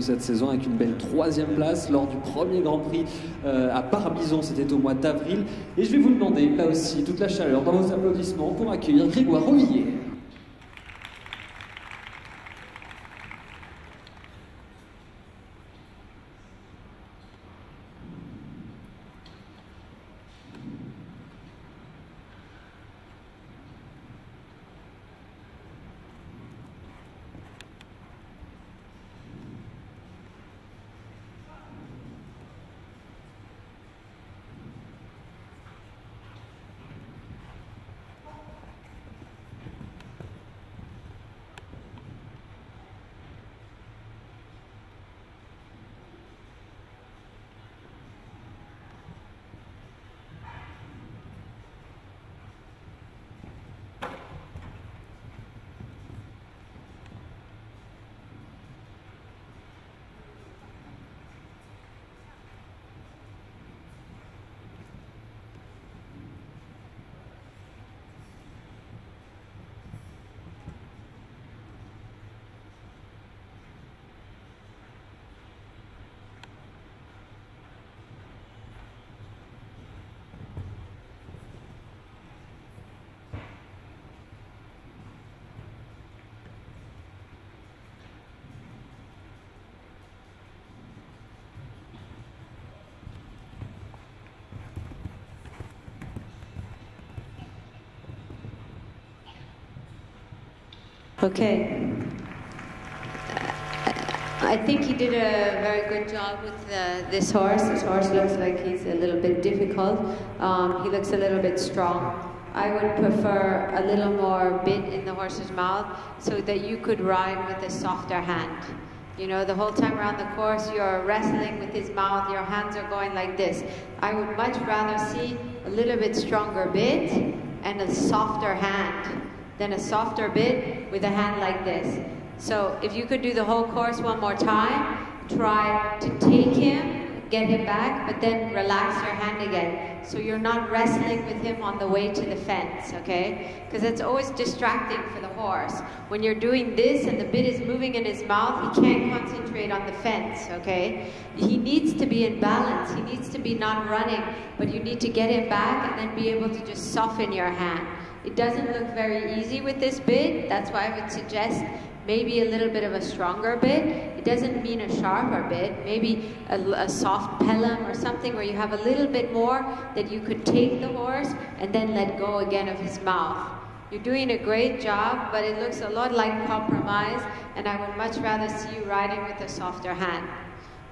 cette saison avec une belle 3e place lors du premier Grand Prix à Barbizon, c'était au mois d'avril. Et je vais vous demander, là aussi, toute la chaleur dans vos applaudissements pour accueillir Grégoire Rovilliers. Okay. I think he did a very good job with this horse. This horse looks like he's a little bit difficult. He looks a little bit strong. I would prefer a little more bit in the horse's mouth so that you could ride with a softer hand. You know, the whole time around the course, you're wrestling with his mouth, your hands are going like this. I would much rather see a little bit stronger bit and a softer hand than a softer bit with a hand like this. So if you could do the whole course one more time, try to take him, get him back, but then relax your hand again. So you're not wrestling with him on the way to the fence, okay? Because it's always distracting for the horse. When you're doing this and the bit is moving in his mouth, he can't concentrate on the fence, okay? He needs to be in balance. He needs to be not running, but you need to get him back and then be able to just soften your hand. It doesn't look very easy with this bit. That's why I would suggest maybe a little bit of a stronger bit. It doesn't mean a sharper bit. Maybe a soft pelham or something where you have a little bit more that you could take the horse and then let go again of his mouth. You're doing a great job, but it looks a lot like compromise, and I would much rather see you riding with a softer hand.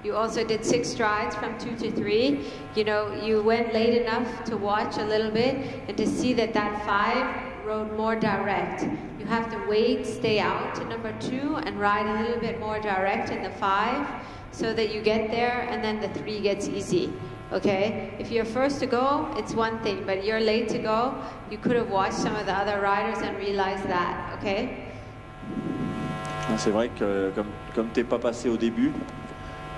You also did 6 strides from 2 to 3. You know, you went late enough to watch a little bit and to see that that 5 rode more direct. You have to wait, stay out to number 2 and ride a little bit more direct in the 5 so that you get there and then the 3 gets easy. Okay? If you're first to go, it's one thing, but you're late to go, you could have watched some of the other riders and realized that. Okay? C'est vrai que comme t'es pas passé au début,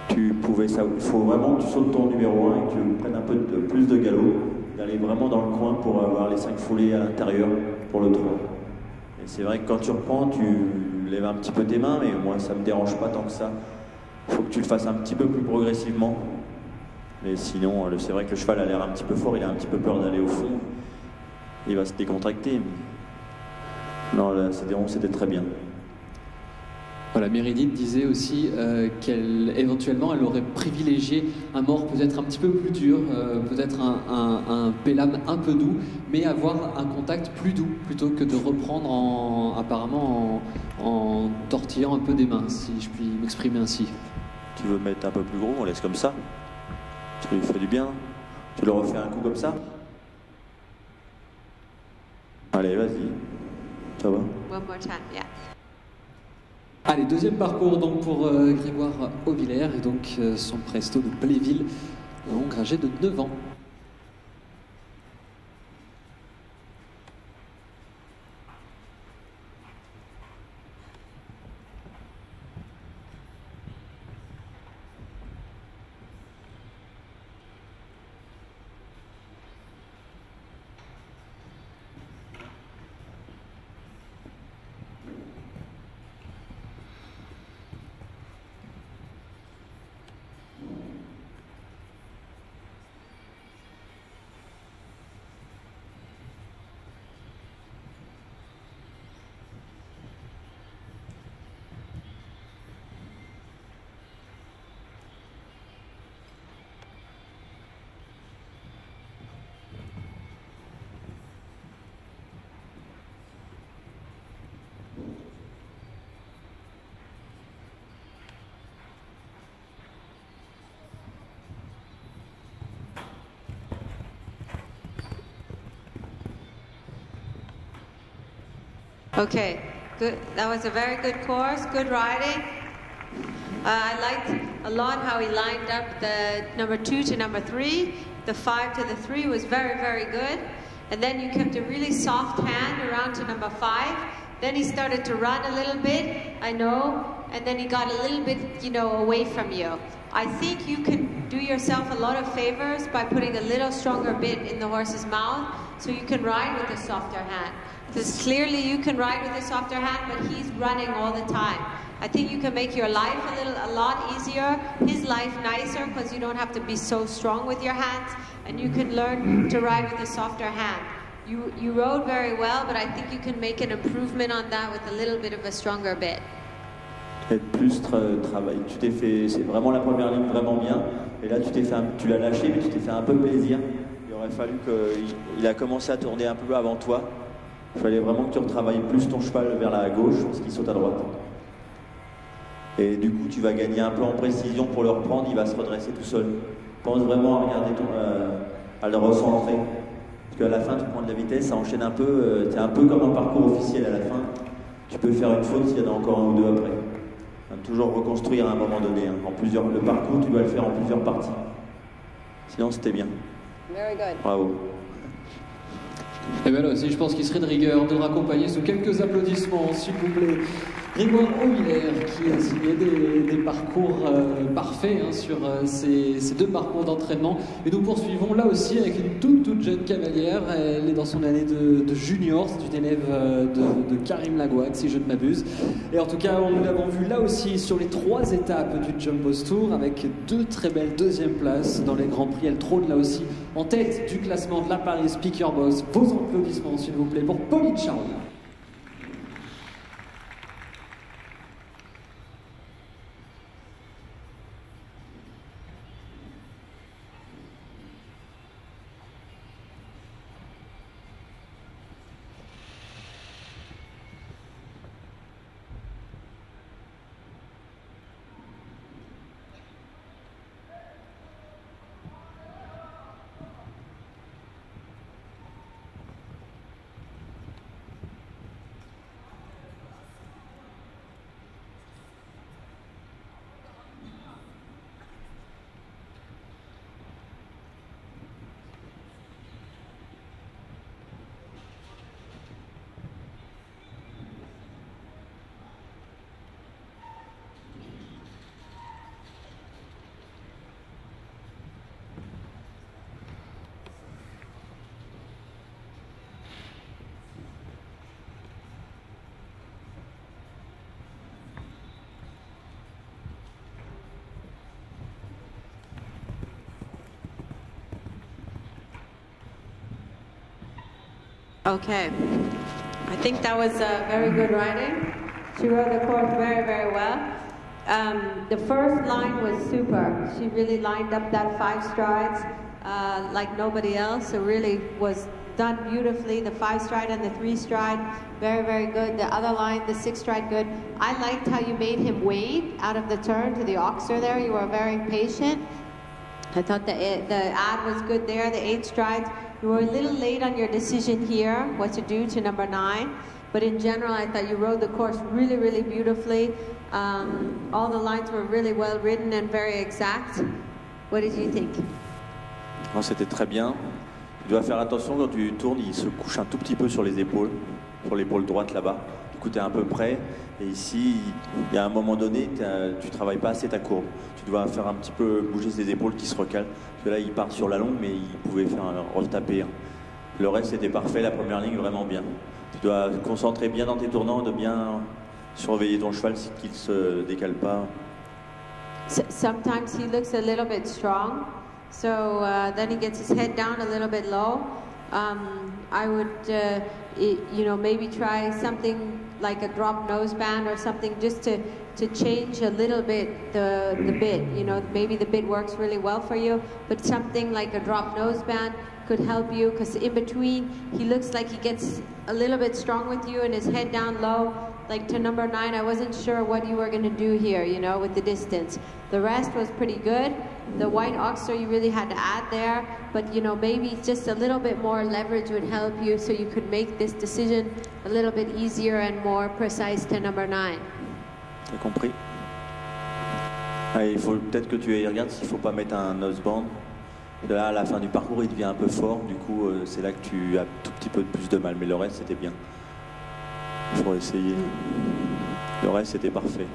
tu pouvais ça. Il faut vraiment que tu sautes ton numéro 1 et que tu prennes un peu plus de galop, d'aller vraiment dans le coin pour avoir les 5 foulées à l'intérieur pour le 3. Et c'est vrai que quand tu reprends, tu lèves un petit peu tes mains, mais moi ça me dérange pas tant que ça. Il faut que tu le fasses un petit peu plus progressivement. Mais sinon, c'est vrai que le cheval a l'air un petit peu fort, il a un petit peu peur d'aller au fond. Il va se décontracter. Non, là, c'était très bien. Voilà, Meredith disait aussi qu'éventuellement elle aurait privilégié un mort peut-être un petit peu plus dur, peut-être un pelham un peu doux, mais avoir un contact plus doux plutôt que de reprendre apparemment en tortillant un peu des mains, si je puis m'exprimer ainsi. Tu veux mettre un peu plus gros, on laisse comme ça. Tu lui fais du bien. Tu le refais un coup comme ça. Allez, vas-y. Ça va? One more time, yeah. Allez, deuxième parcours donc pour Grégoire Rovilliers et donc son presto de Bléville, donc âgé de 9 ans. Okay, good. That was a very good course, good riding. I liked a lot how he lined up the number 2 to number 3. The 5 to the 3 was very, very good. And then you kept a really soft hand around to number 5. Then he started to run a little bit, I know, and then he got a little bit, you know, away from you. I think you can do yourself a lot of favors by putting a little stronger bit in the horse's mouth so you can ride with a softer hand. Because clearly you can ride with a softer hand, but he's running all the time. I think you can make your life a lot easier, his life nicer, because you don't have to be so strong with your hands, and you can learn to ride with a softer hand. You rode very well, but I think you can make an improvement on that with a little bit of a stronger bit. Plus travail. Tu t'es fait, c'est vraiment la première ligne vraiment bien. Et là, tu l'as lâché, mais tu t'es fait un peu plaisir. Il aurait fallu qu'il a commencé à tourner un peu avant toi. Il fallait vraiment que tu retravailles plus ton cheval vers la gauche, parce qu'il saute à droite. Et du coup, tu vas gagner un peu en précision pour le reprendre. Il va se redresser tout seul. Pense vraiment à regarder à le recentrer. Parce qu'à la fin, tu prends de la vitesse, ça enchaîne un peu. C'est un peu comme un parcours officiel à la fin. Tu peux faire une faute s'il y en a encore un ou deux après. Toujours reconstruire à un moment donné. Le parcours, tu dois le faire en plusieurs parties. Sinon, c'était bien. Very good. Bravo. Et bien là aussi, je pense qu'il serait de rigueur de le raccompagner sous quelques applaudissements, s'il vous plaît. Grégoire Auhiller, qui a signé des parcours parfaits sur ces 2 parcours d'entraînement. Et nous poursuivons là aussi avec une toute jeune cavalière. Elle est dans son année de junior, c'est une élève de Karim Lagouac, si je ne m'abuse. Et en tout cas, nous l'avons vu là aussi sur les 3 étapes du Jump Boss Tour, avec 2 très belles 2e places dans les Grands Prix. Elle trône là aussi en tête du classement de la Paris Speaker Boss. Vos applaudissements, s'il vous plaît, pour Pauline Charles. Okay, I think that was very good riding. She rode the course very, very well. The first line was super. She really lined up that 5 strides like nobody else. It really was done beautifully. The 5 stride and the 3 stride, very, very good. The other line, the 6 stride, good. I liked how you made him wait out of the turn to the oxer there. You were very patient. I thought the ad was good there, the 8 strides. You were a little late on your decision here, what to do to number 9. But in general, I thought you rode the course really, really beautifully. All the lines were really well ridden and very exact. What did you think? Oh, c'était très bien. Tu dois faire attention quand tu tournes, il se couche un tout petit peu sur les épaules, sur l'épaule droite là-bas. Du coup, tu es un peu près. Et ici, il y a un moment donné, tu travailles pas assez ta courbe. Tu dois faire un petit peu bouger ses épaules qui se recalent. Parce que là, il part sur la longue, mais il pouvait faire retaper. Le reste, c'était parfait. La première ligne, vraiment bien. Tu dois te concentrer bien dans tes tournants, de bien surveiller ton cheval qu'il ne se décale pas. Sometimes he looks a little bit strong. So then he gets his head down a little bit low. I would, you know, maybe try something like a drop noseband or something just to change a little bit the bit. You know, maybe the bit works really well for you, but something like a drop noseband could help you, because in between he looks like he gets a little bit strong with you and his head down low. like to number 9, I wasn't sure what you were going to do here, you know, with the distance. The rest was pretty good. The white oxter you really had to add there, but you know, maybe just a little bit more leverage would help you so you could make this decision a little bit easier and more precise to number 9. T'as compris? Il faut peut-être que tu regardes s'il ne faut pas mettre un noseband. Là, à la fin du parcours, il devient un peu fort. Du coup, c'est là que tu as un tout petit peu plus de mal. Mais le reste, c'était bien. Il faut essayer. Le reste, c'était parfait.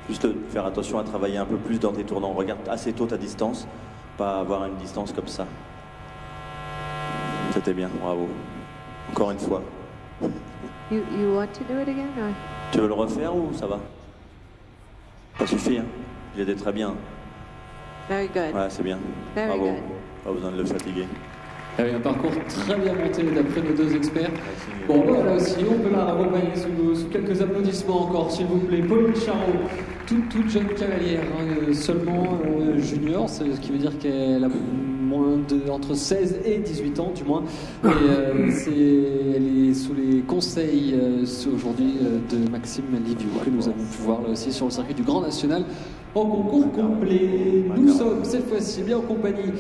Juste faire attention à travailler un peu plus dans tes tournants. Regarde assez tôt ta distance. Pas avoir une distance comme ça. C'était bien. Bravo. Encore une fois. You want to do it again? Or? Tu veux le refaire ou ça va? Ça suffit, hein? Il était très bien. Very good. Ouais, c'est bien. Very Bravo. good. Pas besoin de le fatiguer. Un parcours très bien monté d'après nos deux experts. Bon, voilà aussi, on peut la accompagner sous quelques applaudissements encore, s'il vous plaît. Pauline Charot, toute jeune cavalière, hein, seulement junior, ce qui veut dire qu'elle a entre 16 et 18 ans, du moins. Et elle est sous les conseils aujourd'hui de Maxime Liviu, que nous avons pu voir là aussi sur le circuit du Grand National. En concours complet, nous sommes cette fois-ci bien en compagnie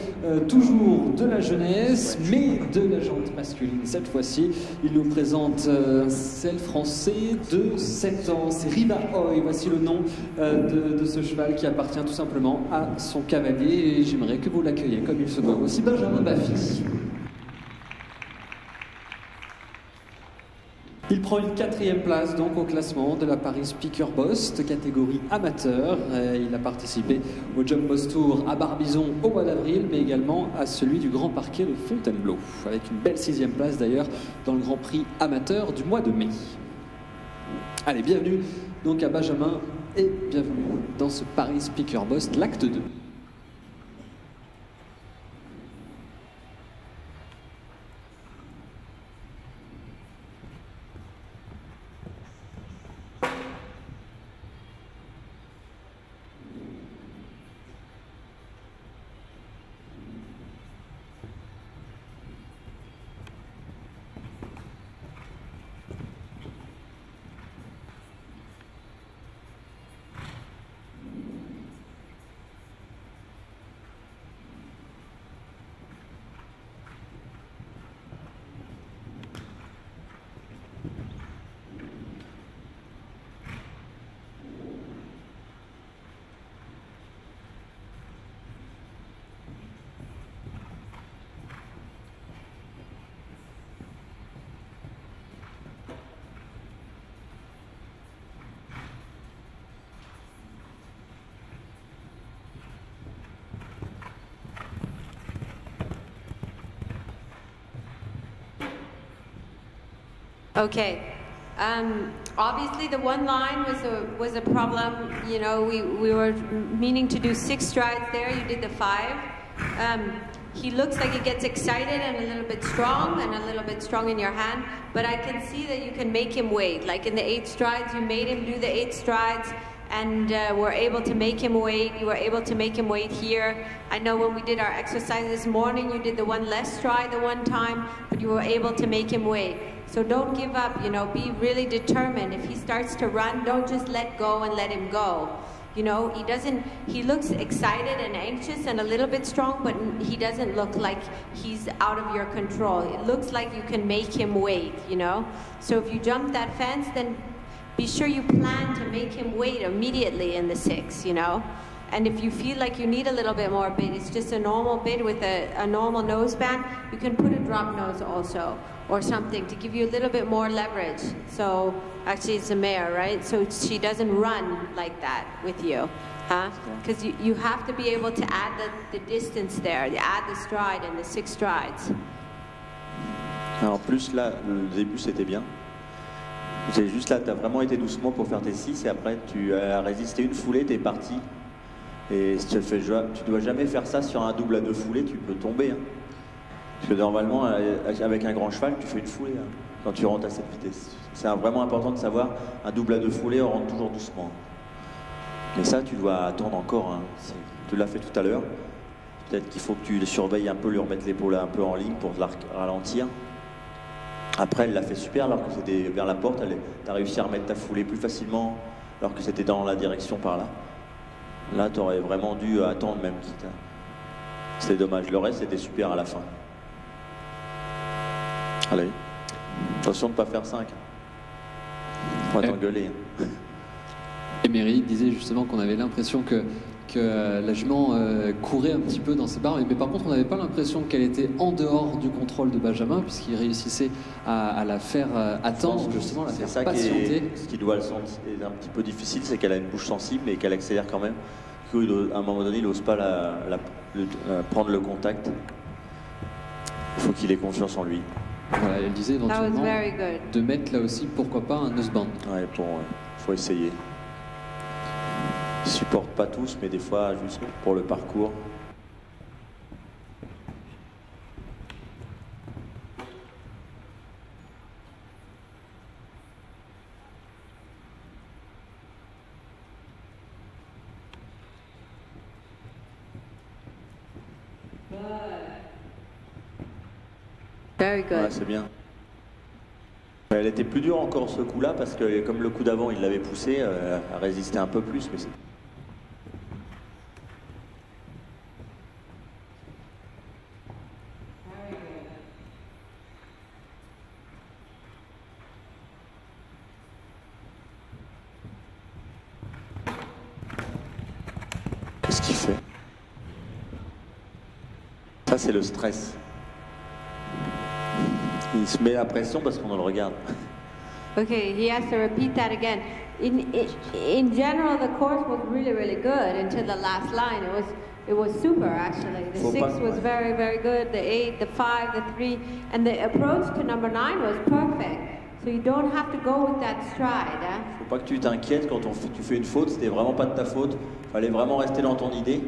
toujours de la jeunesse, mais de la jante masculine. Cette fois-ci, il nous présente un selle français de 7 ans. C'est Riva Hoy, voici le nom de ce cheval qui appartient tout simplement à son cavalier. Et j'aimerais que vous l'accueilliez comme il se doit. Voici Benjamin Baffy. Il prend une 4e place donc au classement de la Paris Speaker Bost, catégorie amateur. Il a participé au Jump Boss Tour à Barbizon au mois d'avril, mais également à celui du Grand Parquet de Fontainebleau, avec une belle 6e place d'ailleurs dans le Grand Prix amateur du mois de mai. Allez, bienvenue donc à Benjamin et bienvenue dans ce Paris Speaker Bost, l'acte 2. Okay. Obviously, the one line was a problem. You know, we were meaning to do 6 strides there. You did the 5. He looks like he gets excited and a little bit strong in your hand. But I can see that you can make him wait. Like in the 8 strides, you made him do the 8 strides. And were able to make him wait. You were able to make him wait here. I know when we did our exercise this morning, you did the one less stride the one time, but you were able to make him wait. So don't give up, you know, be really determined. If he starts to run, don't just let go and let him go. You know, he looks excited and anxious and a little bit strong, but he doesn't look like he's out of your control. It looks like you can make him wait, you know. So if you jump that fence, then be sure you plan to make him wait immediately in the 6, you know. And if you feel like you need a little bit more bit, it's just a normal bit with a normal noseband. You can put a drop nose also, or something to give you a little bit more leverage. So, actually it's a mare, right? So she doesn't run like that with you, huh? Because you have to be able to add the distance there, add the stride and the 6 strides. En plus, là, le début, c'était bien. C'est juste là, tu as vraiment été doucement pour faire tes 6 et après, tu as résisté une foulée, tu es parti. Et si tu dois jamais faire ça sur un double à 2 foulées, tu peux tomber. Hein. Parce que normalement, avec un grand cheval, tu fais une foulée hein, quand tu rentres à cette vitesse. C'est vraiment important de savoir, un double à 2 foulées, on rentre toujours doucement. Mais ça, tu dois attendre encore. Hein. Tu l'as fait tout à l'heure. Peut-être qu'il faut que tu surveilles un peu, lui remettre l'épaule un peu en ligne pour la ralentir. Après, elle l'a fait super alors que c'était vers la porte. Tu as réussi à remettre ta foulée plus facilement alors que c'était dans la direction par là. Là, tu aurais vraiment dû attendre même. C'était dommage. Le reste, c'était super à la fin. Allez. Attention de ne pas faire 5. On va t'engueuler. Et Meredith disait justement qu'on avait l'impression que la jument courait un petit peu dans ses barres, mais par contre on n'avait pas l'impression qu'elle était en dehors du contrôle de Benjamin, puisqu'il réussissait à la faire attendre, justement, la faire patienter. Ce qui doit être un petit peu difficile, c'est qu'elle a une bouche sensible et qu'elle accélère quand même. À un moment donné, il n'ose pas prendre le contact. Il faut qu'il ait confiance en lui. Voilà, elle disait éventuellement de mettre là aussi, pourquoi pas, un noseband. Ouais, faut essayer. Ils supportent pas tous, mais des fois, juste pour le parcours. Very good. Ouais, c'est bien. Elle était plus dure encore ce coup-là parce que comme le coup d'avant il l'avait poussé, elle résistait un peu plus. Mais qu'est-ce qu'il fait? Ça c'est le stress. Il se met la pression parce qu'on le regarde. Okay, he has to repeat that again. In general, the course was really good until the last line. It was super actually. The 6 was very good. The 8, the 5, the 3, and the approach to number 9 was perfect. So you don't have to go with that stride. Faut pas que tu t'inquiètes quand tu fais une faute. C'était vraiment pas de ta faute. Fallait vraiment rester dans ton idée.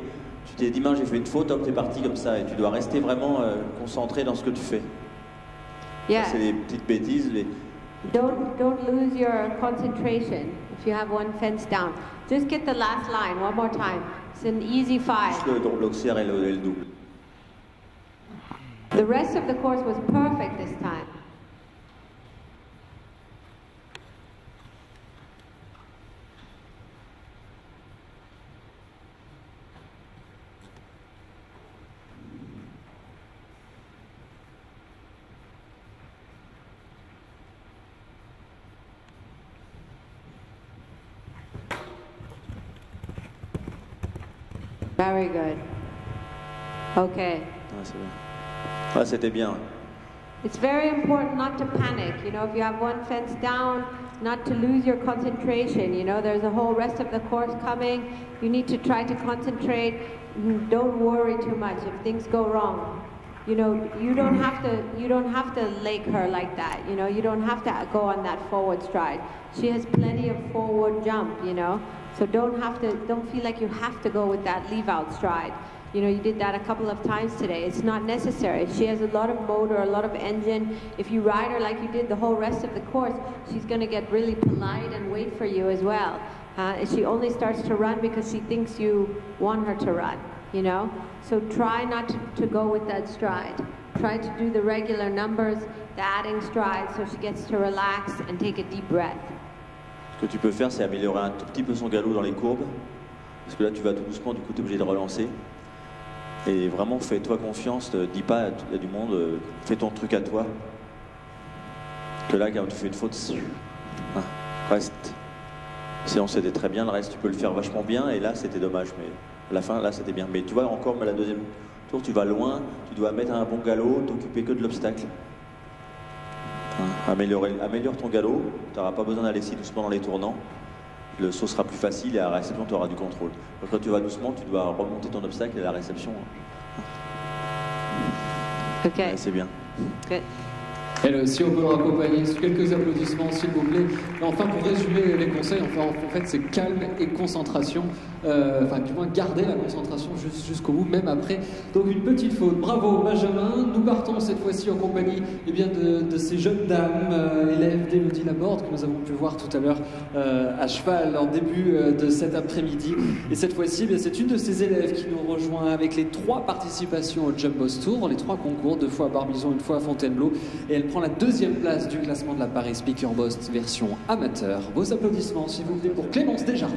Tu t'es dit, j'ai fait une faute, hop, t'es parti comme ça. Et tu dois rester vraiment concentré dans ce que tu fais. Yeah. C'est des petites bêtises. Don't lose your concentration if you have one fence down. Just get the last line one more time. It's an easy 5. Le bloxière et le double. The rest of the course was perfect this time. Very good. Okay. Ouais, c'était bien. It's very important not to panic. You know, if you have one fence down, not to lose your concentration. You know, there's a whole rest of the course coming. You need to try to concentrate. Don't worry too much if things go wrong. You know, you don't have to lake her like that. You know, you don't have to go on that forward stride. She has plenty of forward jump, you know. So don't feel like you have to go with that leave out stride. You know, you did that a couple of times today. It's not necessary. She has a lot of motor, a lot of engine. If you ride her like you did the whole rest of the course, she's going to get really polite and wait for you as well. She only starts to run because she thinks you want her to run, you know? So try not to go with that stride. Try to do the regular numbers, the adding stride, so she gets to relax and take a deep breath. Ce que tu peux faire, c'est améliorer un tout petit peu son galop dans les courbes. Parce que là, tu vas tout doucement, du coup, tu es obligé de relancer. Et vraiment, fais-toi confiance, dis pas, il y a du monde, fais ton truc à toi. Que là, quand tu fais une faute, reste. Sinon, c'était très bien, le reste, tu peux le faire vachement bien. Et là, c'était dommage, mais à la fin, là, c'était bien. Mais tu vois, encore, la deuxième tour, tu vas loin, tu dois mettre un bon galop, t'occuper que de l'obstacle. Améliore ton galop, tu n'auras pas besoin d'aller si doucement dans les tournants. Le saut sera plus facile et à la réception, tu auras du contrôle. Donc, quand tu vas doucement, tu dois remonter ton obstacle et à la réception. Ok. Ouais, c'est bien. Good. Et si on peut le raccompagner sous quelques applaudissements, s'il vous plaît. Enfin, pour résumer les conseils, en fait, c'est calme et concentration. Enfin, du moins, garder la concentration jusqu'au bout, même après. Donc, une petite faute. Bravo, Benjamin. Nous partons cette fois-ci en compagnie de ces jeunes dames, élèves d'Élodie Laborde, que nous avons pu voir tout à l'heure à cheval en début de cet après-midi. Et cette fois-ci, c'est une de ces élèves qui nous rejoint avec les 3 participations au Jumbos Tour, les 3 concours, 2 fois à Barbizon, 1 fois à Fontainebleau. Et elle il prend la 2e place du classement de la Paris Speaker Boss version amateur. Vos applaudissements, s'il vous plaît, pour Clémence Desjardins.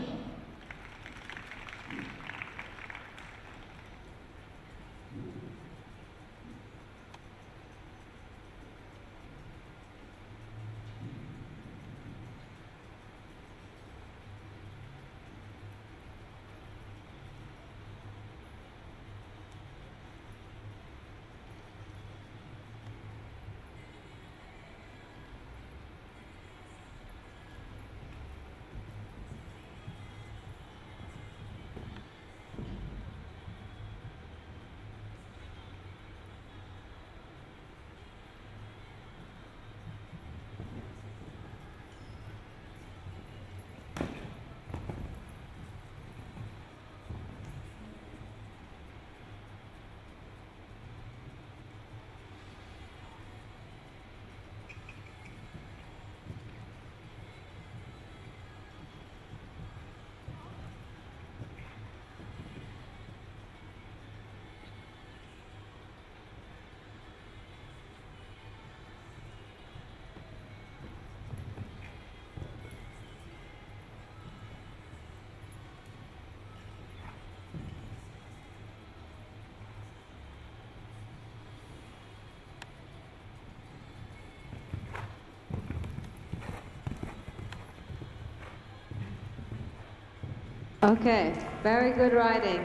Okay, very good riding.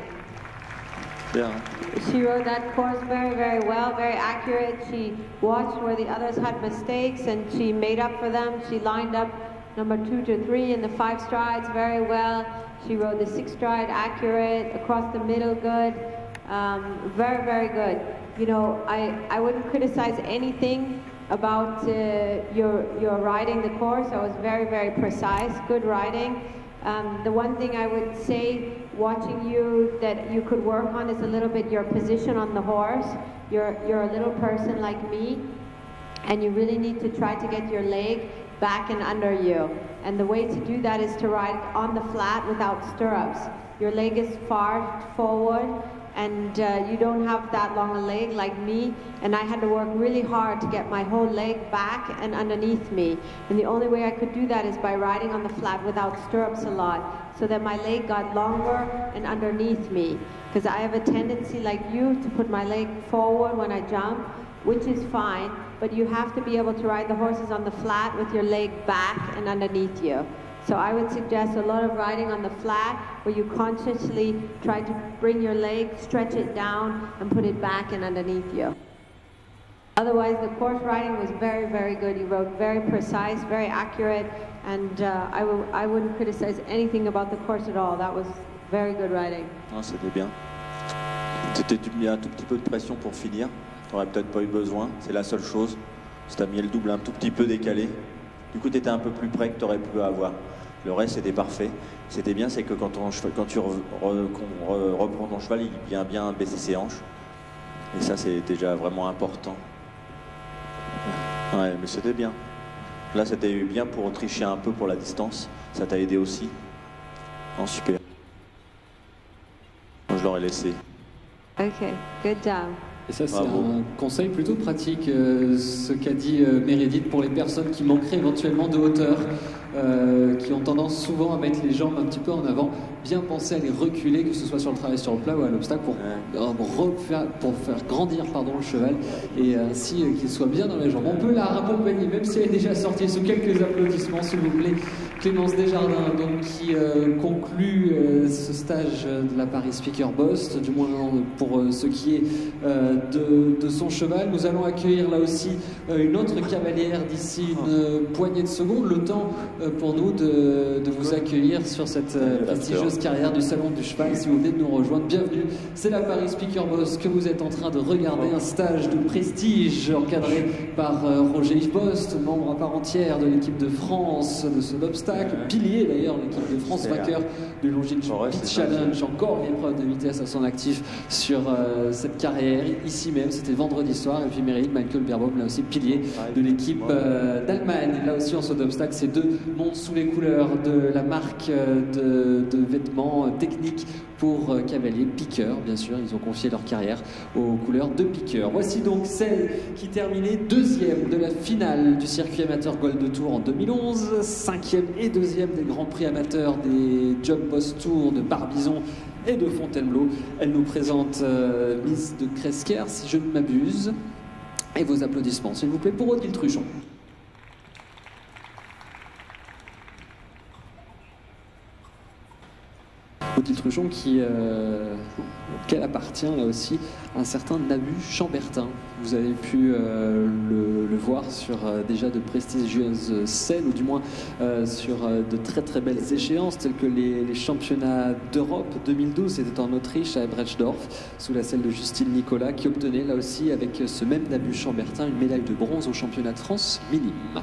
Bien. She rode that course very, very well, very accurate. She watched where the others had mistakes and she made up for them. She lined up number 2 to 3 in the 5 strides very well. She rode the 6 stride accurate, across the middle good. Very, very good. You know, I wouldn't criticize anything about your riding the course. I was very, very precise, good riding. The one thing I would say, watching you, that you could work on is a little bit your position on the horse. You're a little person like me, and you really need to try to get your leg back and under you. And the way to do that is to ride on the flat without stirrups. Your leg is far forward, and you don't have that long a leg like me, and I had to work really hard to get my whole leg back and underneath me. And the only way I could do that is by riding on the flat without stirrups a lot, so that my leg got longer and underneath me. Because I have a tendency, like you, to put my leg forward when I jump, which is fine, but you have to be able to ride the horses on the flat with your leg back and underneath you. So I would suggest a lot of riding on the flat, where you consciously try to bring your leg, stretch it down, and put it back and underneath you. Otherwise, the course riding was very, very good. You rode very precise, very accurate, and I wouldn't criticize anything about the course at all. That was very good riding. Ah, c'était bien. C'était mis un tout petit peu de pression pour finir. Tu n'aurais peut-être pas eu besoin, c'est la seule chose. Si tu as mis le double un tout petit peu décalé, du coup tu étais un peu plus près que tu aurais pu avoir. Le reste c'était parfait. C'était bien, c'est que quand tu reprends ton cheval, il vient bien baisser ses hanches. Et ça c'est déjà vraiment important. Ouais, mais c'était bien. Là c'était bien pour tricher un peu pour la distance. Ça t'a aidé aussi. Oh, super. Moi, je l'aurais laissé. Ok, good job. Et ça, c'est un conseil plutôt pratique, ce qu'a dit Meredith, pour les personnes qui manqueraient éventuellement de hauteur, qui ont tendance souvent à mettre les jambes un petit peu en avant. Bien penser à les reculer, que ce soit sur le travail sur le plat ou à l'obstacle, pour faire grandir le cheval, et ainsi qu'il soit bien dans les jambes. On peut la raccompagner, même si elle est déjà sortie, sous quelques applaudissements, s'il vous plaît. Clémence Desjardins, donc, qui conclut ce stage de la Paris Speaker Boss, du moins pour ce qui est de son cheval. Nous allons accueillir là aussi une autre cavalière d'ici une poignée de secondes. Le temps pour nous de vous accueillir sur cette prestigieuse carrière du Salon du Cheval. Si vous venez de nous rejoindre, bienvenue. C'est la Paris Speaker Boss que vous êtes en train de regarder, un stage de prestige encadré par Roger Yves Bost, membre à part entière de l'équipe de France de ce obstacle, pilier d'ailleurs l'équipe de France, vainqueur du Longines Beach Challenge, encore une épreuve de vitesse à son actif sur cette carrière, ici même, c'était vendredi soir. Et puis Meredith Michael Beerbaum, là aussi pilier de l'équipe d'Allemagne, là aussi en saut d'obstacle. Ces deux montent sous les couleurs de la marque de vêtements techniques pour cavalier piqueur, bien sûr, ils ont confié leur carrière aux couleurs de piqueur. Voici donc celle qui terminait deuxième de la finale du circuit amateur Gold Tour en 2011, cinquième et deuxième des Grands Prix amateurs des Jump Boss Tour de Barbizon et de Fontainebleau. Elle nous présente Miss de Cresquer, si je ne m'abuse. Et vos applaudissements, s'il vous plaît, pour Odile Truchon. Odile Truchon auquel appartient là aussi un certain Nabu Chambertin. Vous avez pu le voir sur déjà de prestigieuses scènes, ou du moins sur de très très belles échéances telles que les championnats d'Europe 2012, c'était en Autriche à Brechdorf, sous la selle de Justine Nicolas, qui obtenait là aussi avec ce même Nabu Chambertin une médaille de bronze au championnat de France minime.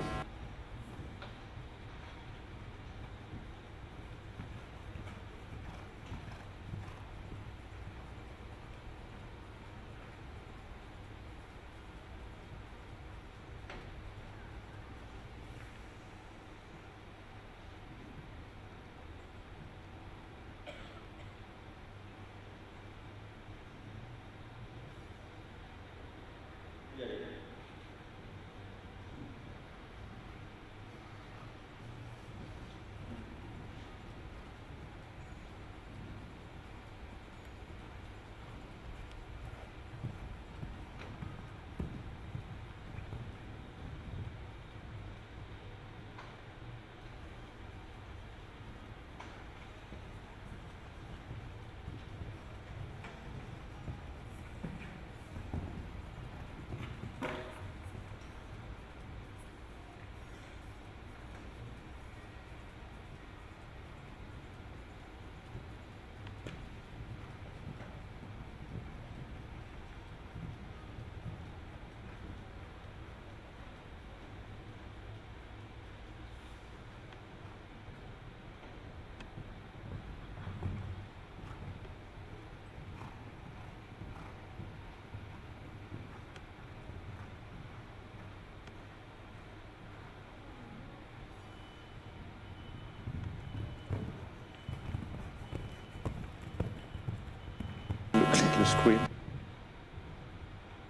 Le screen.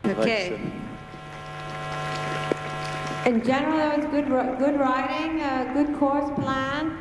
Okay. In general, it was good riding, good course plan.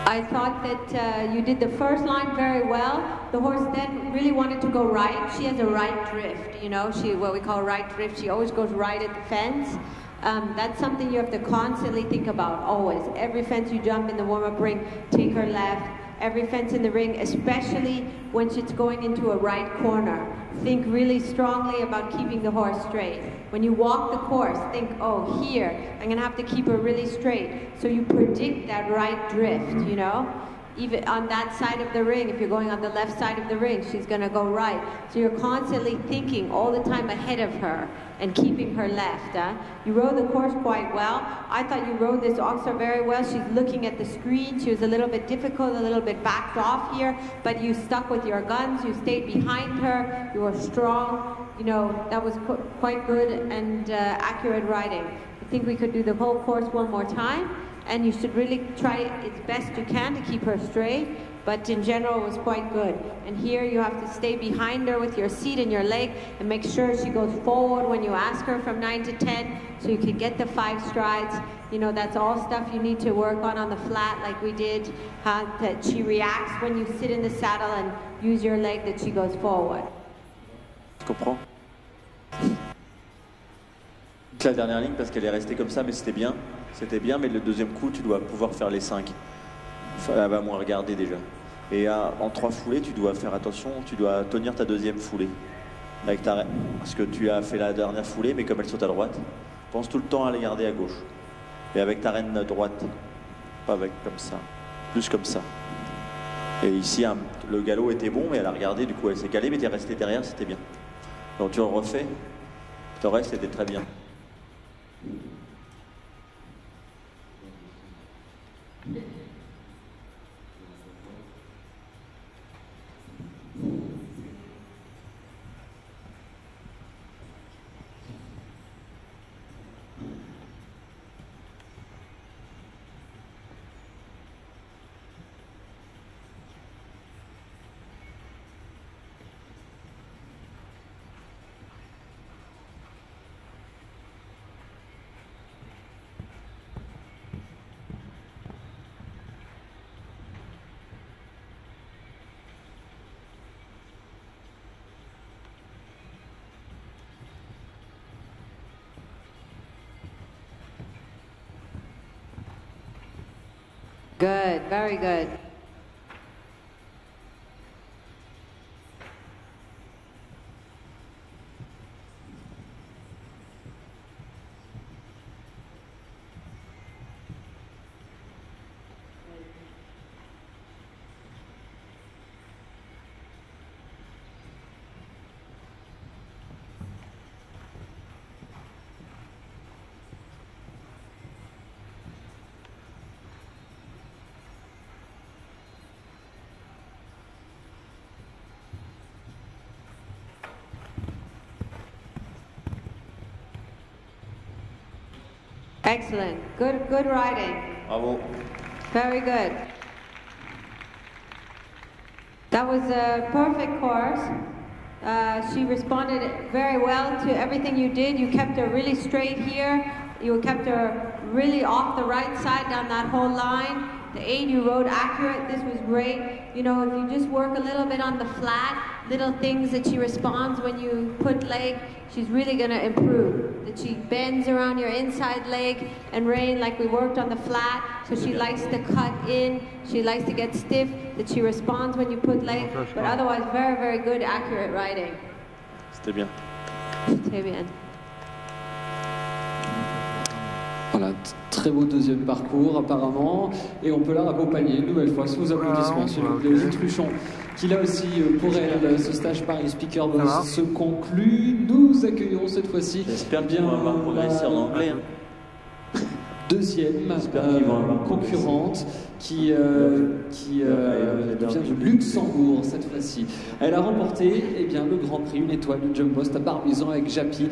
I thought that you did the first line very well. The horse then really wanted to go right. She has a right drift, you know, what we call right drift. She always goes right at the fence. That's something you have to constantly think about, always. Every fence you jump in the warm-up ring, take her left. Every fence in the ring, especially when she's going into a right corner. Think really strongly about keeping the horse straight. When you walk the course, think, oh, here, I'm gonna have to keep her really straight. So you predict that right drift, you know? Even on that side of the ring, if you're going on the left side of the ring, she's gonna go right. So you're constantly thinking all the time ahead of her and keeping her left. You rode the course quite well. I thought you rode this Oxford very well. She's looking at the screen. She was a little bit difficult, a little bit backed off here, but you stuck with your guns. You stayed behind her. You were strong. You know, that was quite good and accurate riding. I think we could do the whole course one more time. And you should really try as best you can to keep her straight, but in general it was quite good. And here you have to stay behind her with your seat and your leg and make sure she goes forward when you ask her from 9 to 10, so you can get the 5 strides. You know, that's all stuff you need to work on the flat like we did, that she reacts when you sit in the saddle and use your leg, that she goes forward. Je comprends. La dernière ligne parce qu'elle est restée comme ça, mais c'était bien. C'était bien, mais le deuxième coup, tu dois pouvoir faire les 5. Elle va moins regarder déjà. Et en 3 foulées, tu dois faire attention, tu dois tenir ta deuxième foulée. Avec parce que tu as fait la dernière foulée, mais comme elle saute à droite, pense tout le temps à les garder à gauche. Et avec ta reine à droite, pas avec comme ça, plus comme ça. Et ici, le galop était bon, mais elle a regardé, du coup elle s'est calée, mais tu es resté derrière, c'était bien. Donc tu en refais, le reste c'était très bien. Good, very good. Excellent. Good riding. Bravo. Very good. That was a perfect course. She responded very well to everything you did. You kept her really straight here. You kept her really off the right side down that whole line. The 8 you rode accurate. This was great. You know, if you just work a little bit on the flat, little things that she responds when you put leg, she's really going to improve. That she bends around your inside leg, and Rain, like we worked on the flat, so she likes to cut in, she likes to get stiff, that she responds when you put leg, but otherwise very, very good, accurate riding. C'était bien. C'était bien. Voilà, très beau deuxième parcours apparemment, et on peut la raccompagner une nouvelle fois sous vos applaudissements, s'il vous plaît, Olivier Truchon, qui là aussi, pour elle, ce stage Paris Speaker Boss se conclut. Nous accueillons cette fois-ci bien avoir progressé en anglais. Deuxième concurrente qui vient du Luxembourg cette fois-ci. Elle a remporté le Grand Prix, une étoile du Jump Post à Barbizon avec Japy.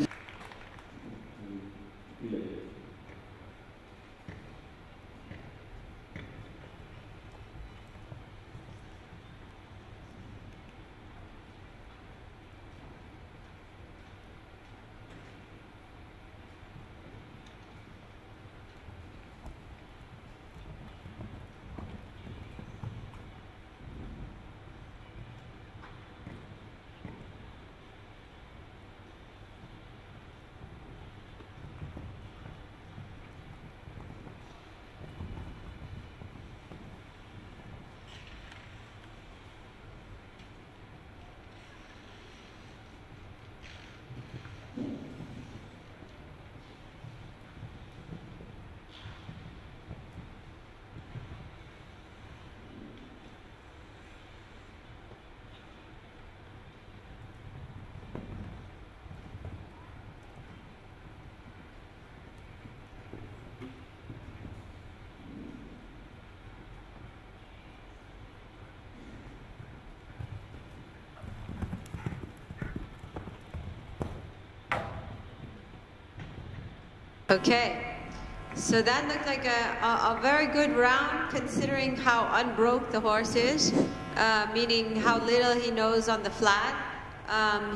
Okay, so that looked like a very good round considering how unbroke the horse is, meaning how little he knows on the flat.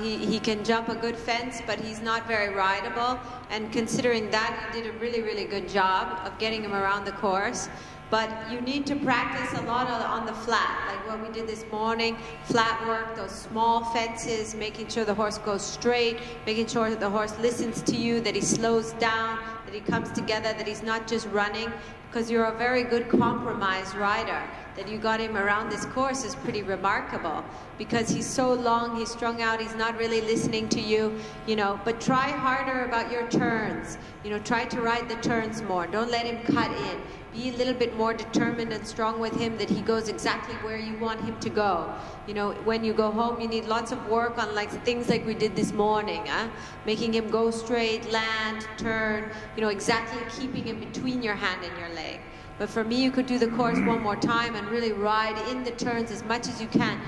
He can jump a good fence, but he's not very rideable, and considering that, you did a really, really good job of getting him around the course. But you need to practice a lot on the flat, like what we did this morning, flat work, those small fences, making sure the horse goes straight, making sure that the horse listens to you, that he slows down, that he comes together, that he's not just running, because you're a very good compromise rider. That you got him around this course is pretty remarkable, because he's so long, he's strung out, he's not really listening to you, you know, but try harder about your turns. You know, try to ride the turns more. Don't let him cut in. Be a little bit more determined and strong with him, that he goes exactly where you want him to go. You know, when you go home, you need lots of work on like things like we did this morning, making him go straight, land, turn, you know, exactly keeping him between your hand and your leg. But for me, you could do the course one more time and really ride in the turns as much as you can.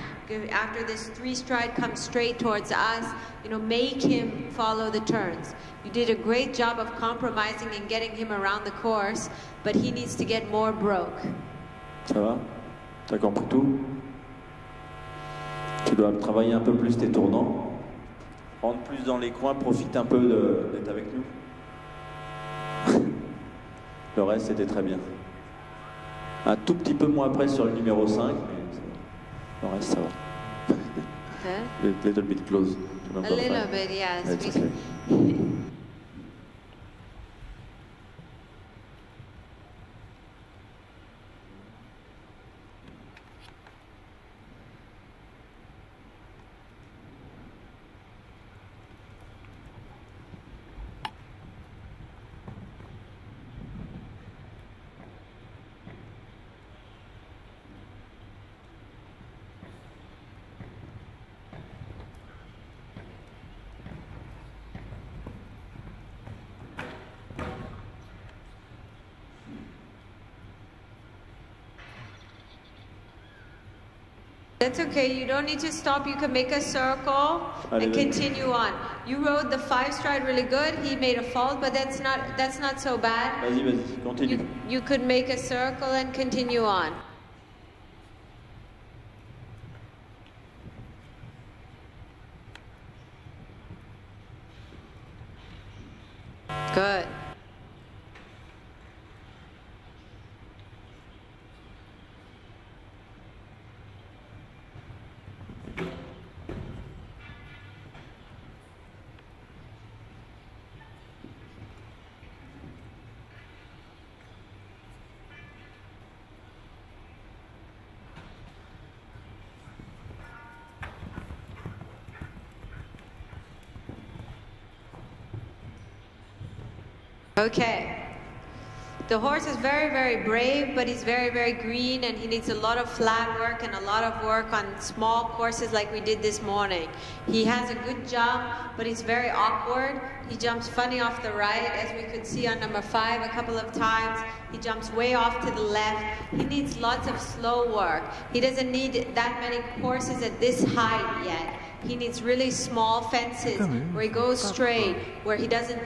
After this 3-stride comes straight towards us, you know, make him follow the turns. You did a great job of compromising and getting him around the course, but he needs to get more broke. Ça va? T'as compris tout? Tu dois travailler un peu plus tes tournants, rentre plus dans les coins, profite un peu d'être avec nous. Le reste, c'était très bien. Un tout petit peu moins près sur le numéro 5, mais le reste, ça va. Huh? Little bit close. A little bit, yes. That's okay. That's okay. You don't need to stop. You can make a circle and continue on. You rode the 5-stride really good. He made a fault, but that's not so bad. Vas-y, continue. You could make a circle and continue on. Good. Okay. The horse is very, very brave, but he's very, very green, and he needs a lot of flat work and a lot of work on small courses like we did this morning. He has a good jump, but he's very awkward. He jumps funny off the right, as we could see on number 5 a couple of times. He jumps way off to the left. He needs lots of slow work. He doesn't need that many courses at this height yet. He needs really small fences where he goes straight, where he doesn't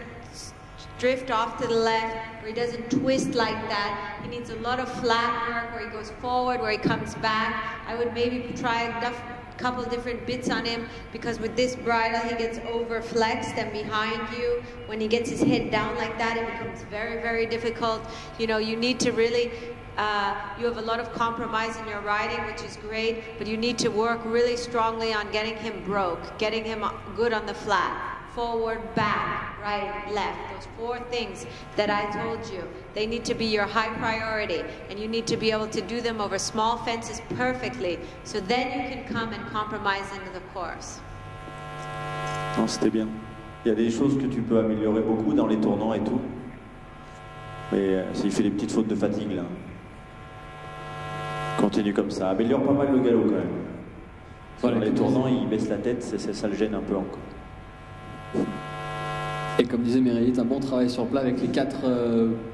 drift off to the left, where he doesn't twist like that. He needs a lot of flat work where he goes forward, where he comes back. I would maybe try a couple different bits on him, because with this bridle he gets over flexed and behind you. When he gets his head down like that, it becomes very, very difficult. You know, you need to really you have a lot of compromise in your riding, which is great, but you need to work really strongly on getting him broke, getting him good on the flat. Forward, back, right, left. Those 4 things that I told you, they need to be your high priority, and you need to be able to do them over small fences perfectly, so then you can come and compromise into the course. Non, c'était bien. Il y a des choses que tu peux améliorer beaucoup dans les tournants et tout. Mais il fait des petites fautes de fatigue là. Continue comme ça. Améliore pas mal le galop quand même. Voilà, dans les tournants, il baisse la tête, ça le gêne un peu encore. Et comme disait Meredith, un bon travail sur plat avec les 4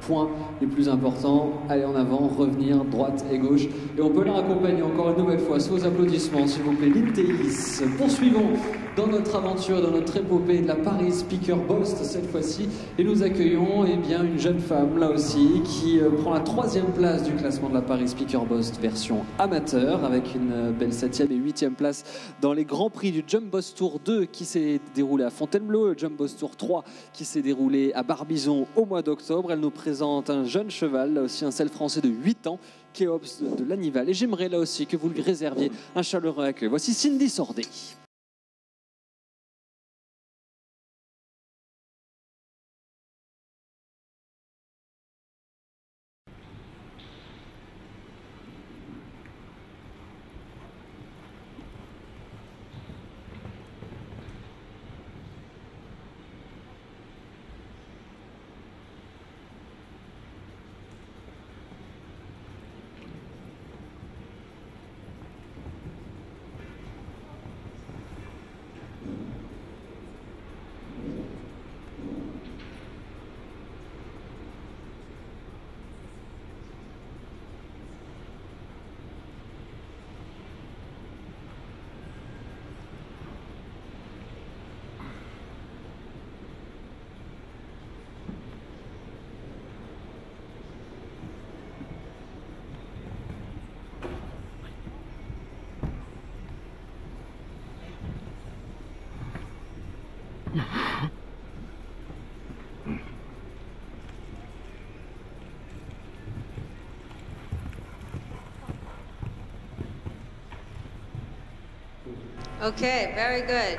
points les plus importants. Aller en avant, revenir, droite et gauche. Et on peut les raccompagner encore une nouvelle fois sous vos applaudissements, s'il vous plaît. Lintéis. Poursuivons dans notre aventure, dans notre épopée de la Paris Speaker Bost cette fois-ci. Et nous accueillons une jeune femme, là aussi, qui prend la 3e place du classement de la Paris Speaker Bost version amateur, avec une belle 7e et 8e place dans les grands prix du Jump Boss Tour 2 qui s'est déroulé à Fontainebleau, le Jump Boss Tour 3 qui s'est déroulé à Barbizon au mois d'octobre. Elle nous présente un jeune cheval, là aussi un selle français de 8 ans, Kéops de Lanival. Et j'aimerais là aussi que vous lui réserviez un chaleureux accueil. Voici Cindy Sordet. Okay, very good.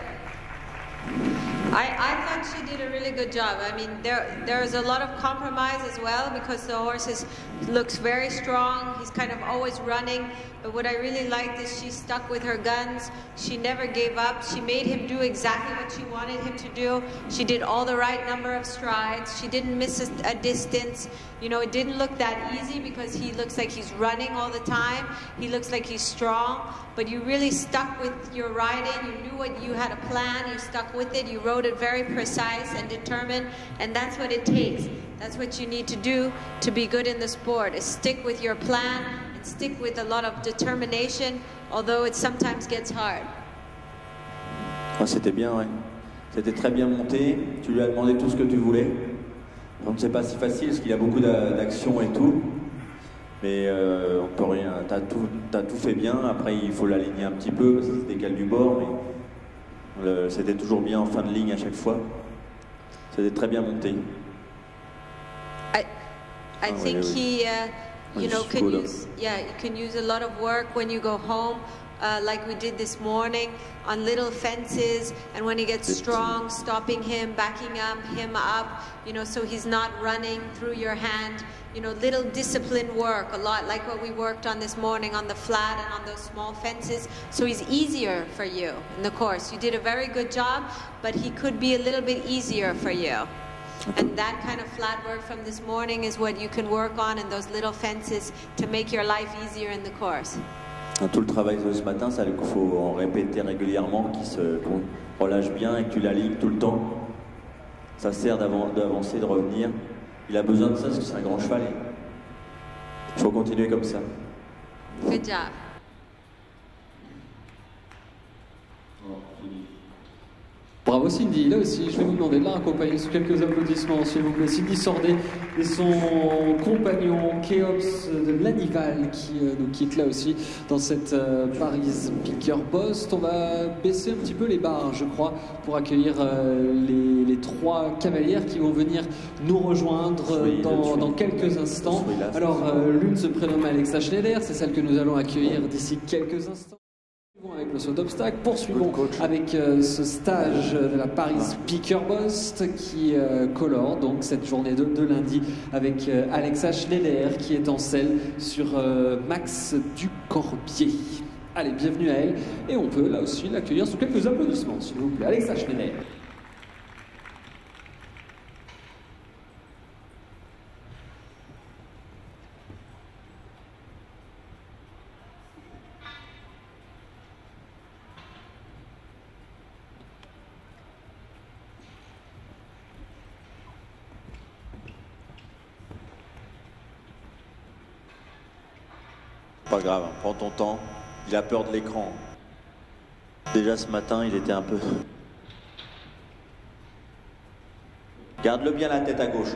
I thought she did a really good job. I mean, there's a lot of compromise as well, because the horse looks very strong. He's kind of always running. But what I really liked is she stuck with her guns. She never gave up. She made him do exactly what she wanted him to do. She did all the right number of strides. She didn't miss a distance. You know, it didn't look that easy because he looks like he's running all the time. He looks like he's strong. But you really stuck with your riding. You knew what you had a plan. You stuck with it. You rode it very precise and determined. And that's what it takes. That's what you need to do to be good in the sport, is stick with your plan and stick with a lot of determination, although it sometimes gets hard. Ah, c'était bien, ouais. C'était très bien monté. Tu lui as demandé tout ce que tu voulais. Donc c'est pas si facile parce qu'il a beaucoup d'actions et tout. Mais on peut rien. T'as tout fait bien. Après, il faut l'aligner un petit peu parce que se décale du bord. Mais c'était toujours bien en fin de ligne à chaque fois. C'était très bien monté. I think he, you know, can use a lot of work when you go home, like we did this morning on little fences, and when he gets strong, stopping him, backing him up, you know, so he's not running through your hand. You know, little discipline work, a lot like what we worked on this morning on the flat and on those small fences. So he's easier for you in the course. You did a very good job, but he could be a little bit easier for you. And that kind of flat work from this morning is what you can work on in those little fences to make your life easier in the course. Tout le travail de ce matin, ça il faut en répéter régulièrement, qu'on relâche bien et que tu l'alignes tout le temps. Ça sert d'avancer, de revenir. Il a besoin de ça parce que c'est un grand cheval. Il faut continuer comme ça. Good job. Bravo Cindy, là aussi, je vais vous demander de la raccompagner sous quelques applaudissements, s'il vous plaît. Cindy Sordet et son compagnon Kéops de Lanival qui nous quitte là aussi dans cette Paris Picker Bost. On va baisser un petit peu les barres, je crois, pour accueillir les trois cavalières qui vont venir nous rejoindre dans quelques instants. Alors, l'une se prénomme Alexa Schneider, c'est celle que nous allons accueillir d'ici quelques instants. Avec le saut d'obstacle, poursuivons avec ce stage de la Paris Picker Bost qui colore donc cette journée de lundi avec Alexa Schneider qui est en selle sur Max Ducorbier. Allez, bienvenue à elle et on peut là aussi l'accueillir sous quelques applaudissements s'il vous plaît. Alexa Schneider. Pas grave, hein. Prends ton temps. Il a peur de l'écran. Déjà ce matin, il était un peu... Garde-le bien la tête à gauche.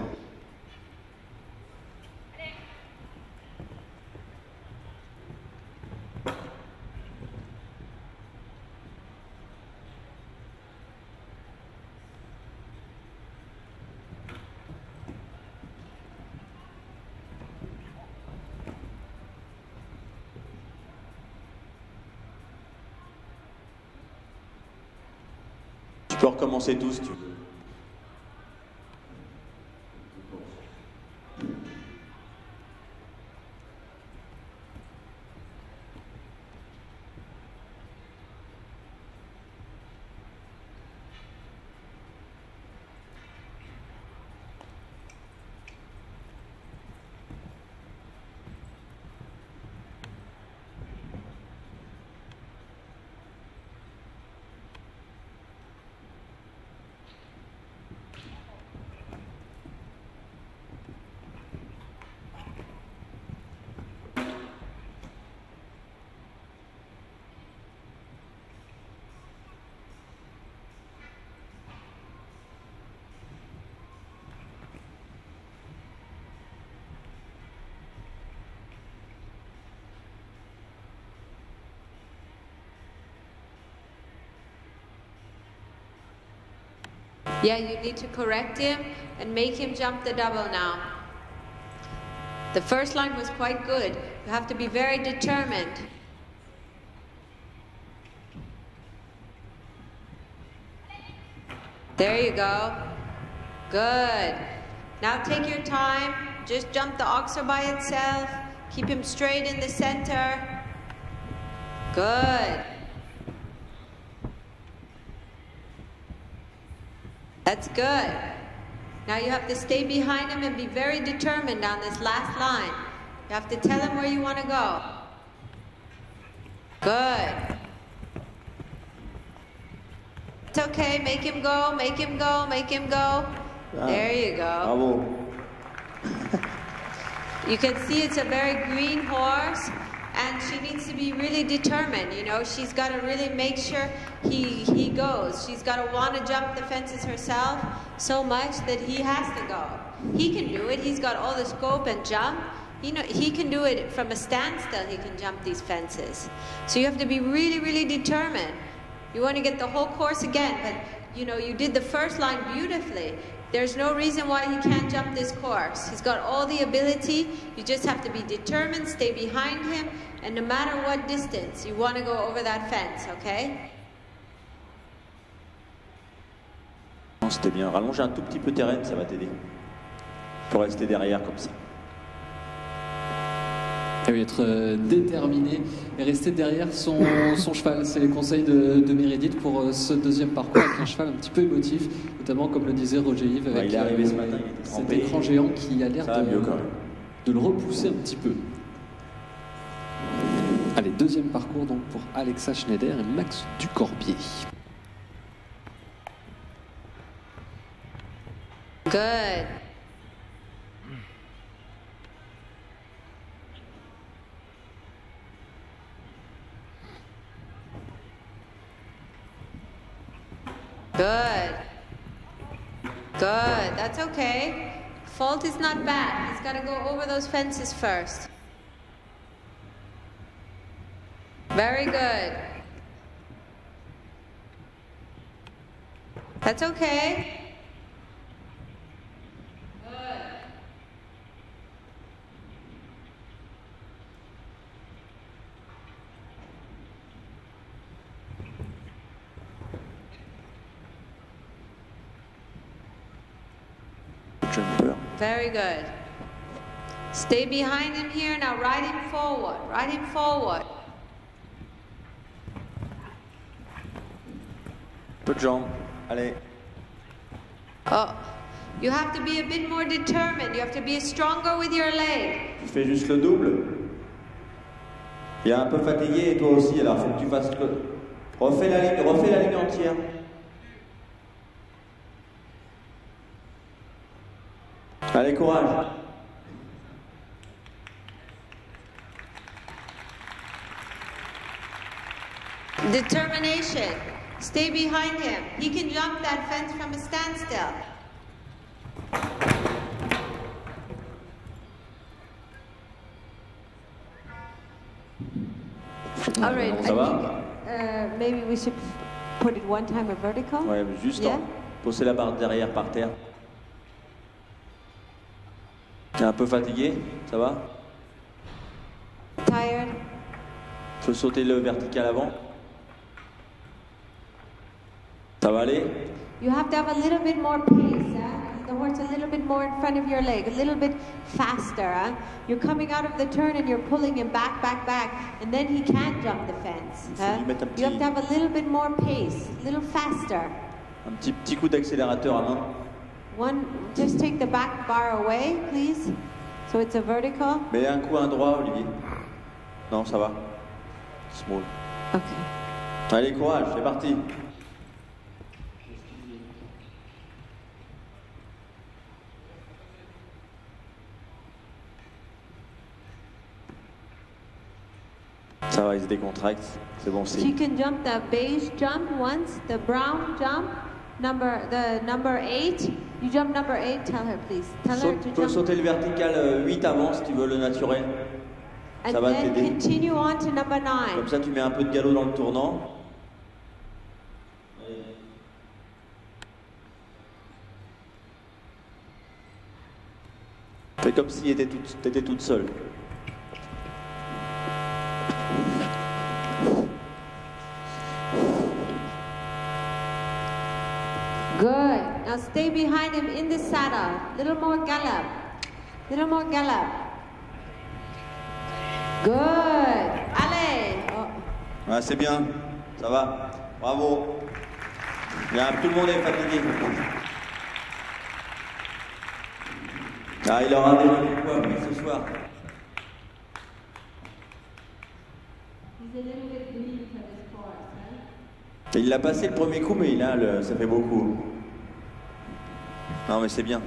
Tu peux recommencer tout si tu veux. Yeah, you need to correct him and make him jump the double now. The first line was quite good. You have to be very determined. There you go. Good. Now take your time. Just jump the oxer by itself. Keep him straight in the center. Good. That's good. Now you have to stay behind him and be very determined on this last line. You have to tell him where you want to go. Good. It's okay. Make him go, make him go, make him go. There you go. Bravo. You can see it's a very green horse, and she needs to be really determined. You know, she's got to really make sure he goes. She's got to want to jump the fences herself so much that he has to go. He can do it. He's got all the scope and jump. You know, he can do it from a standstill. He can jump these fences. So you have to be really, really determined. You want to get the whole course again, but you know, you did the first line beautifully. There's no reason why he can't jump this course. He's got all the ability. You just have to be determined, stay behind him, and no matter what distance, you want to go over that fence, okay? C'était bien. Rallonge un tout petit peu tes rênes, ça va t'aider. Pour rester derrière comme ça. Et oui, être déterminé et rester derrière son cheval. C'est les conseils de Meredith pour ce deuxième parcours avec un cheval un petit peu émotif, notamment comme le disait Roger Yves avec il est arrivé ce matin, il était cet trempé. écran géant qui a l'air de le repousser un petit peu. Allez, deuxième parcours donc pour Alexa Schneider et Max Ducorbier. Good. Good. Good. That's okay. Fault is not bad. He's got to go over those fences first. Very good. That's okay. Very good. Stay behind him here. Now ride him forward. Ride him forward. Peu de jambes. Allez. Oh, you have to be a bit more determined. You have to be stronger with your leg. Tu fais juste le double. Il est un peu fatigué et toi aussi, alors faut que tu fasses le... Refais la ligne entière. Allez, courage. Determination. Stay behind him. He can jump that fence from a standstill. All right. Ça va? Maybe we should put it one time a vertical. Ouais, juste poser la barre derrière par terre. T'es un peu fatigué, ça va? Tired. Faut sauter le vertical avant. Ça va aller? You have to have a little bit more pace. The horse a little bit more in front of your leg, a little bit faster. You're coming out of the turn and you're pulling him back, and then he can't jump the fence. You have to have a little bit more pace, a little faster. Un petit coup d'accélérateur à main. Just take the back bar away, please. So it's a vertical. Mets un coup à un droit, Olivier. Non, ça va. Small. Okay. Allez, courage, c'est parti. Ça va, il se décontracte. C'est bon signe. She can jump the beige jump once, the brown jump, the number 8. You jump number 8, tell her please. Tell her to Tu peux jump. sauter le vertical 8 avant si tu veux le naturel. Ça va And then t'aider. continue on to number 9. Comme ça, tu mets un peu de galop dans le tournant. Fais comme si tu étais toute seule. Good. Now stay behind him in the saddle. Little more gallop. Little more gallop. Good. Allez. Oh. Ouais, c'est bien. Ça va. Bravo. Tout le monde est fatigué. Ah, il aura déjà du coup appris ce soir. Et il l'a passé le premier coup, mais ça fait beaucoup. Non, mais c'est bien.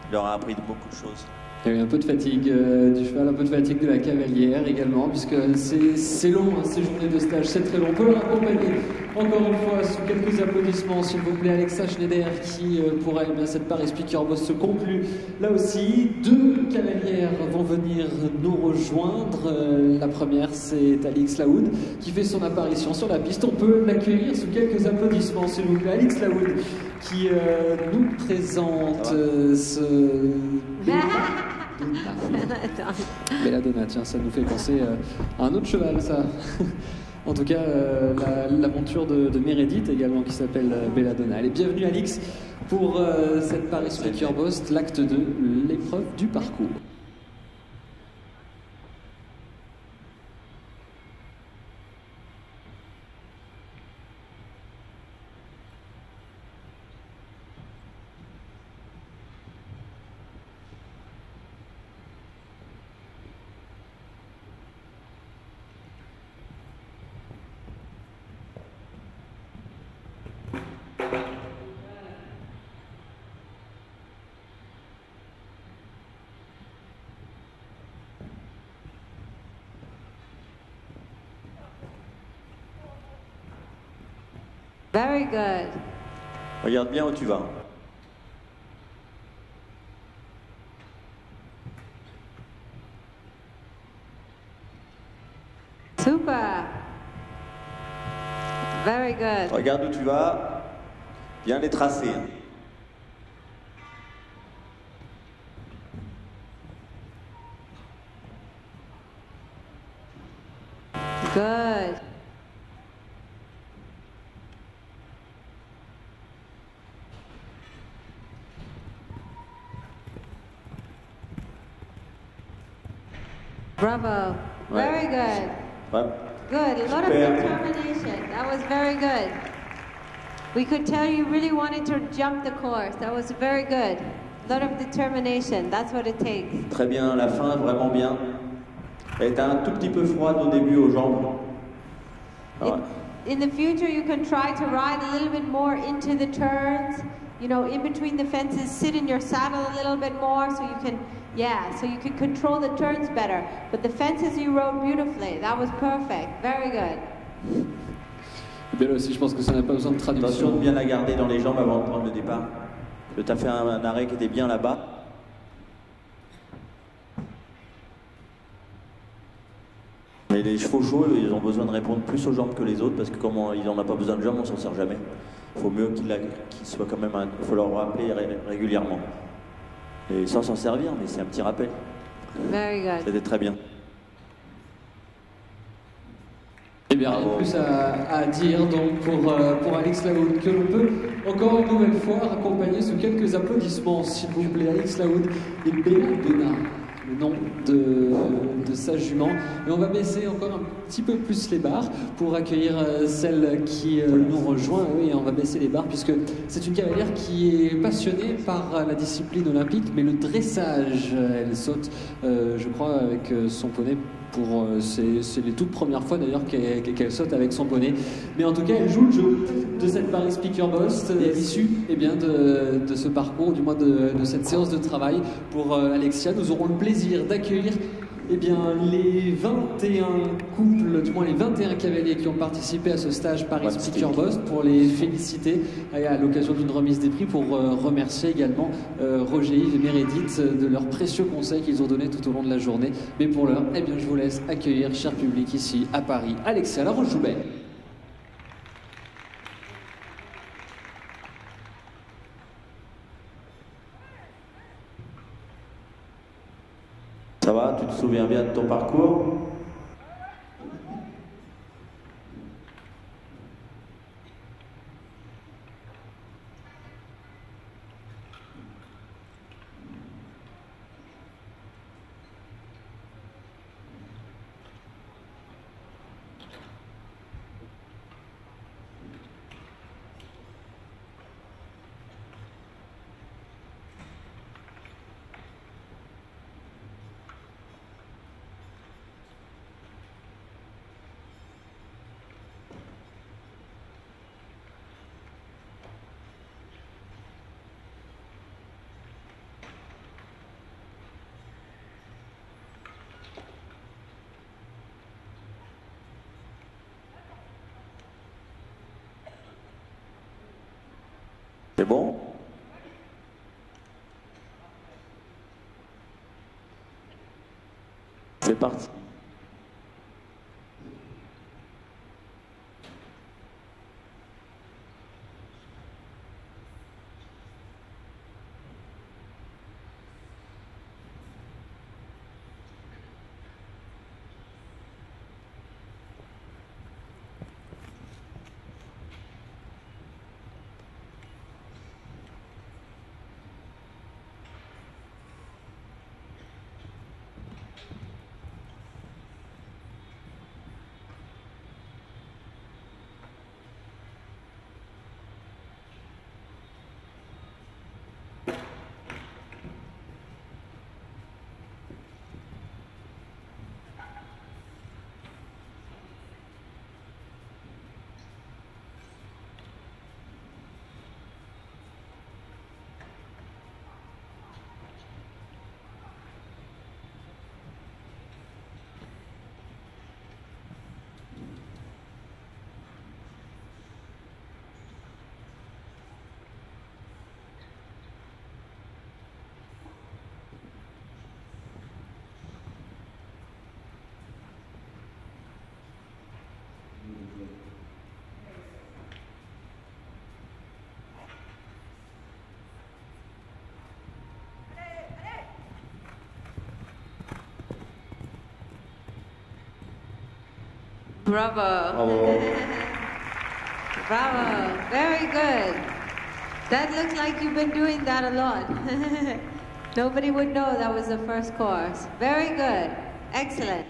Il leur a appris beaucoup de choses. Il y a eu un peu de fatigue du cheval, un peu de fatigue de la cavalière également, puisque c'est long, hein, ces journées de stage, c'est très long. On peut le raccompagner encore une fois sous quelques applaudissements, s'il vous plaît, Alexa Schneider, qui pour elle, bien, cette Paris Speaker Boss se conclut là aussi. 2 cavalières vont venir nous rejoindre. La première, c'est Alix Laoud, qui fait son apparition sur la piste. On peut l'accueillir sous quelques applaudissements, s'il vous plaît. Alix Laoud, qui nous présente ce... Belladonna, tiens, ça nous fait penser à un autre cheval, ça. En tout cas, la monture de Meredith également, qui s'appelle Belladonna. Allez, bienvenue Alix pour cette Paris Speaker Boss, l'acte 2, l'épreuve du parcours. Very good. Regarde bien où tu vas. Super. Very good. Regarde où tu vas. Bien les tracer. Good. Bravo. Very good. Ouais. Good. A lot of Super. determination. That was very good. We could tell you really wanted to jump the course. That was very good. A lot of determination. That's what it takes. Très bien, la fin, vraiment bien. Elle était un tout petit peu froide au début aux jambes. Ah ouais. In the future, you can try to ride a little bit more into the turns. You know, in between the fences, sit in your saddle a little bit more so you can, so you can control the turns better. But the fences you rode beautifully. That was perfect. Very good. Bien là aussi, je pense que ça n'a pas besoin de Attention traduction. de bien la garder dans les jambes avant de prendre le départ. Tu as fait un arrêt qui était bien là-bas. Mais les chevaux chauds, ils ont besoin de répondre plus aux jambes que les autres parce que comme ils n'en ont pas besoin de jambes, on s'en sert jamais. Il faut mieux qu'ils soient quand même... Il faut leur rappeler régulièrement. Et sans s'en servir, mais c'est un petit rappel. Very good. C'était très bien. Eh bien, rien de plus à dire donc pour Alix Laoud, que l'on peut encore une nouvelle fois raccompagner sous quelques applaudissements, s'il vous plaît. Alix Laoud et Belladonna, le nom de sa jument. Et on va baisser encore un petit peu plus les barres pour accueillir celle qui nous rejoint. Oui, on va baisser les barres puisque c'est une cavalière qui est passionnée par la discipline olympique, mais le dressage. Elle saute, je crois, avec son poney. C'est les toutes premières fois d'ailleurs qu'elle saute avec son poney. Mais en tout cas, elle joue le jeu de cette Paris Speaker Boss, issue de ce parcours, du moins de cette séance de travail pour Alexia. Nous aurons le plaisir d'accueillir les 21 couples, du moins les 21 cavaliers qui ont participé à ce stage Paris Speaker Boss, pour les féliciter à l'occasion d'une remise des prix, pour remercier également Roger, Yves et Meredith de leurs précieux conseils qu'ils ont donnés tout au long de la journée. Mais pour l'heure, je vous laisse accueillir, cher public, ici à Paris, Alexia Laroche-Joubert. Ça va? Tu te souviens bien de ton parcours? C'est bon? C'est parti. Bravo. Bravo. Bravo. Very good. That looks like you've been doing that a lot. Nobody would know that was the first course. Very good. Excellent.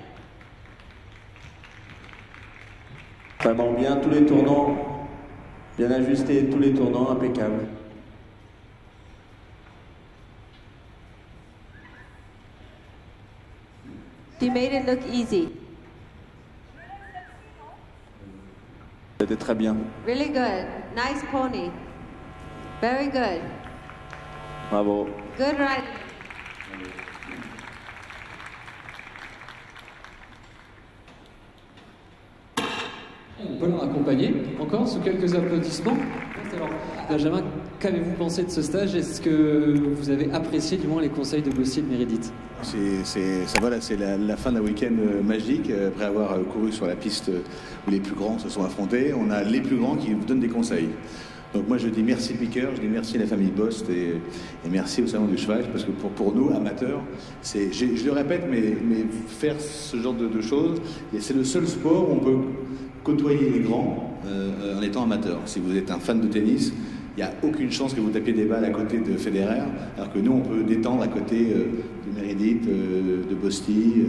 Vraiment bien, tous les tournants, bien ajustés, tous les tournants impeccables. You made it look easy. C'était très bien. Really good. Nice pony. Very good. Bravo. Good riding. On peut leur accompagner encore sous quelques applaudissements. Alors, Benjamin, qu'avez-vous pensé de ce stage? Est-ce que vous avez apprécié du moins les conseils de Bosti et de Meredith? C'est la fin d'un week-end magique. Après avoir couru sur la piste où les plus grands se sont affrontés, on a les plus grands qui vous donnent des conseils. Donc moi je dis merci Piqueur, je dis merci à la famille Bost et merci au Salon du Cheval, parce que pour nous, amateurs, je le répète, mais faire ce genre de choses, c'est le seul sport où on peut côtoyer les grands en étant amateur. Si vous êtes un fan de tennis, il n'y a aucune chance que vous tapiez des balles à côté de Federer, alors que nous, on peut détendre à côté de Meredith, de Bosti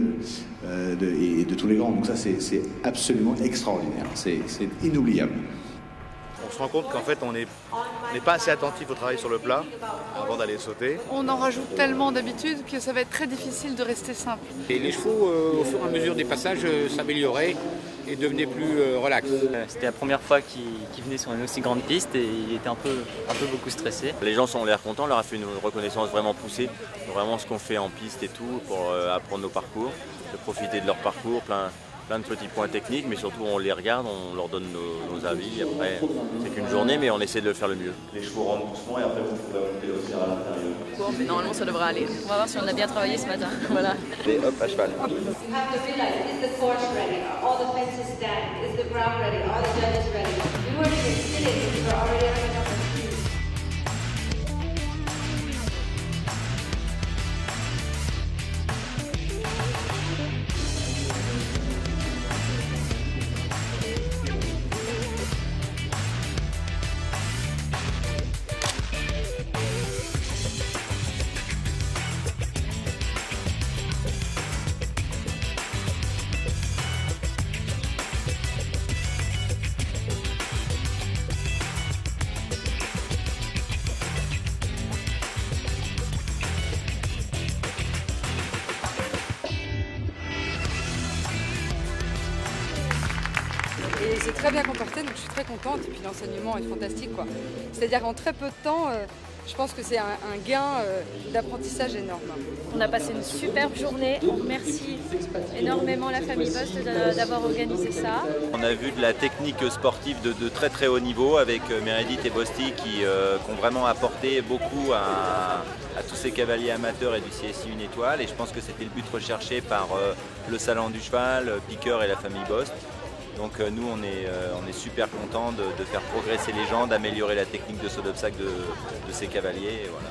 et de tous les grands. Donc ça, c'est absolument extraordinaire. C'est inoubliable. On se rend compte qu'en fait, on n'est pas assez attentif au travail sur le plat avant d'aller sauter. On en rajoute tellement d'habitude que ça va être très difficile de rester simple. Et les chevaux, au fur et à mesure des passages, s'amélioraient et devenaient plus relax. C'était la première fois qu'il venait sur une aussi grande piste et il était un peu beaucoup stressé. Les gens ont l'air contents, on leur a fait une reconnaissance vraiment poussée, vraiment ce qu'on fait en piste et tout pour apprendre nos parcours, de profiter de leur parcours, plein de petits points techniques, mais surtout on les regarde, on leur donne nos avis. Après, c'est qu'une journée, mais on essaie de le faire le mieux. Les chevaux rentrent doucement et après vous pouvez monter aussi à l'intérieur. Bon, mais normalement ça devrait aller. On va voir si on a bien travaillé ce matin. Voilà. Et hop, à cheval. You have to realize, is the course ready? Are all the fences standing? Is the ground ready? Are the judges ready? We weren't even sitting, we were already having enough excuse. Et c'est très bien comporté, donc je suis très contente. Et puis l'enseignement est fantastique, quoi. C'est-à-dire qu'en très peu de temps, je pense que c'est un gain d'apprentissage énorme. On a passé une superbe journée. On remercie énormément la famille Bost d'avoir organisé ça. On a vu de la technique sportive de très très haut niveau avec Meredith et Bosti qui ont vraiment apporté beaucoup à tous ces cavaliers amateurs et du CSI Une Étoile. Et je pense que c'était le but recherché par le Salon du Cheval, Piqueur et la famille Bost. Donc nous on est super contents de faire progresser les gens, d'améliorer la technique de saut d'obstacle de ces cavaliers. Et voilà.